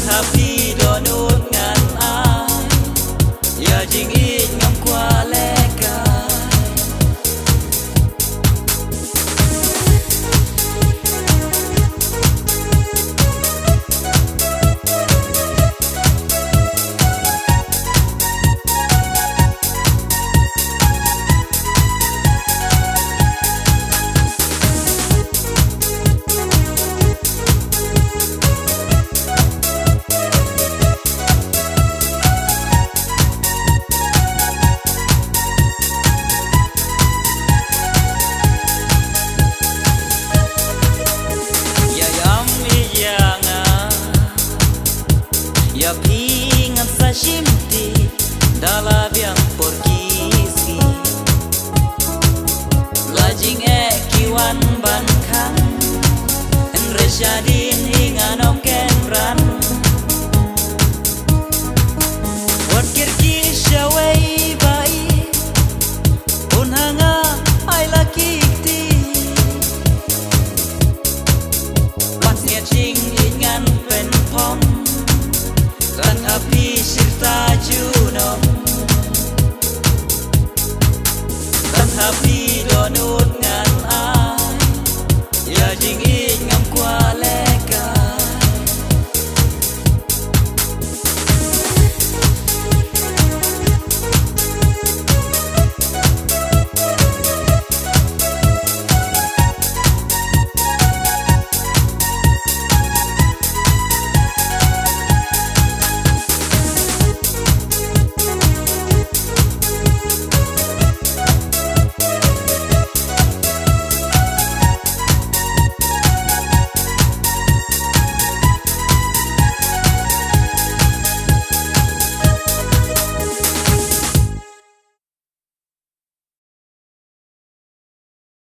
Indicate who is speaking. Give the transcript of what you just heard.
Speaker 1: Tapi donut ngan ai ya jing it ngam kwa lekai ya pingan sashimti dala biang porkisi lajing kiwan ban kan en reshadin hingan oken ran wat kirki shawai bai unhanga ai laki ti wat nya ching hingan pen pom kan api sirta juno kan api dono